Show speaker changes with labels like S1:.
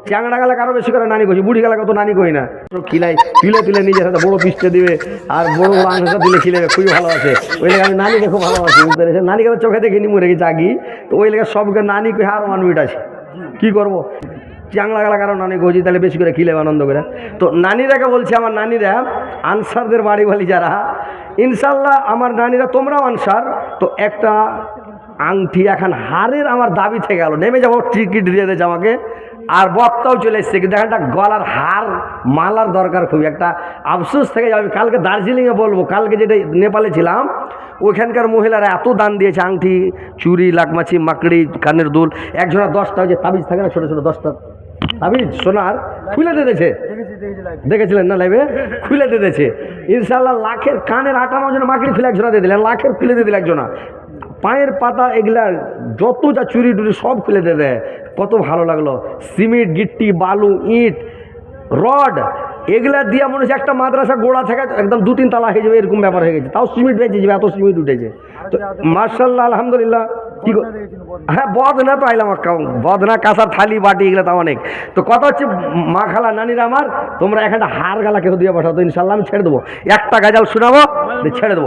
S1: চ্যাংড়া গালা কারো বেশি করে নানি কইছি, বুড়ি গালা কত নানি কই না। খিলাই তুলে তুলে নিজের সাথে বড় পিসটা দিবে আর বড় বড় আংটা দিলে খিলাবে, খুবই ভালো আছে। ওই লেগে আমি নানিকে খুব ভালোবাসি, বুঝতে পেরেছেন? নানিকে তো চোখে দেখিনি, মরে গেছি আগি। তো ওই লেগে সবকে নানি কই আর মানবিট আছে, কি করবো? চ্যাংড়া গালা কারো নানি কইছি, তাহলে বেশি করে খিলাবে আনন্দ করে। তো নানিরাকে বলছি, আমার নানিরা আনসারদের বাড়ি বাড়ি যারা, ইনশাল্লাহ আমার নানিরা তোমরাও আনসার। তো একটা আংটি এখন হারের আমার দাবি থেকে গেল, নেমে যাবো, টিকিট দিয়ে দিয়েছে আমাকে। আর বক্তাও চলে এসছে, কিন্তু একটা গলার হার মালার দরকার খুবই, একটা আফসোস থেকে যাবে। কালকে দার্জিলিংয়ে বলবো, কালকে যেটা নেপালে ছিলাম ওইখানকার মহিলারা এত দান দিয়েছে, আংটি, চুড়ি, লাকমাছি, মাকড়ি, কানের দুল, একজনের 10টা ওই যে তাবিজ থাকে না, ছোটো ছোটো 10টা তাবিজ সোনার, খুলে দিয়ে দিয়েছে। দেখেছিলেন না লাইভে? খুলে দিয়ে দিয়েছে। ইনশাল্লাহ লাখের কানের 58 জন মাকড়ি খুলে একজনা দিয়ে দিলেন, লাখের খুলে দিয়ে দিল একজনা। পায়ের পাতা এগুলা যত যা চুরি টুরি সব খুলে দিয়ে দেয়, কত ভালো লাগলো। সিমেন্ট, গিট্টি, বালু, ইট, রড এগুলা দিয়ে মনে হচ্ছে একটা মাদ্রাসা গোড়া থেকে একদম 2-3 তলা হয়ে যাবে, এরকম ব্যাপার হয়ে গেছে। তাও সিমেন্ট বেঁচে যাবে, এত সিমেন্ট উঠেছে। তো মার্শাল্লাহ আলহামদুলিল্লাহ। কি হ্যাঁ, বদনা তো আইলাম, বদনা, কাঁচা থালি, বাটি, এগুলো তো অনেক। তো কথা হচ্ছে, মা খালা নানিরা আমার, তোমরা একটা হার গালা কেউ দিয়ে পাঠাও তো, ইনশাল্লাহ আমি ছেড়ে দেবো। একটা গাজাল শোনাবো, ছেড়ে দেবো।